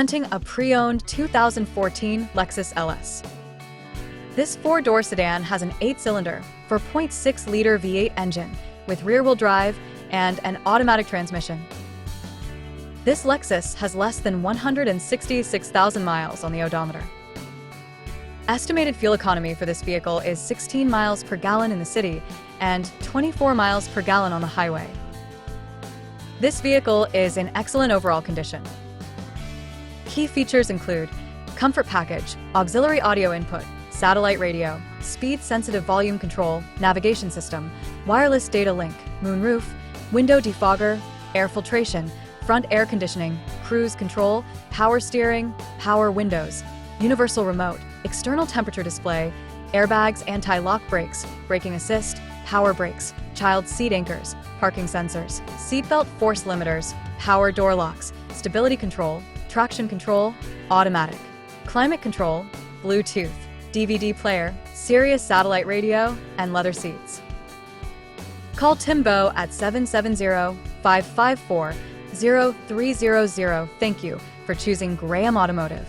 Presenting a pre-owned 2014 Lexus LS. This four-door sedan has an 8-cylinder, 4.6-liter V8 engine with rear-wheel drive and an automatic transmission. This Lexus has less than 166,000 miles on the odometer. Estimated fuel economy for this vehicle is 16 miles per gallon in the city and 24 miles per gallon on the highway. This vehicle is in excellent overall condition. Key features include comfort package, auxiliary audio input, satellite radio, speed-sensitive volume control, navigation system, wireless data link, moonroof, window defogger, air filtration, front air conditioning, cruise control, power steering, power windows, universal remote, external temperature display, airbags, anti-lock brakes, braking assist, power brakes, child seat anchors, parking sensors, seatbelt force limiters, power door locks, stability control, traction control, automatic, climate control, Bluetooth, DVD player, Sirius satellite radio, and leather seats. Call Tim Bowe at 770-554-0300. Thank you for choosing Graham Automotive.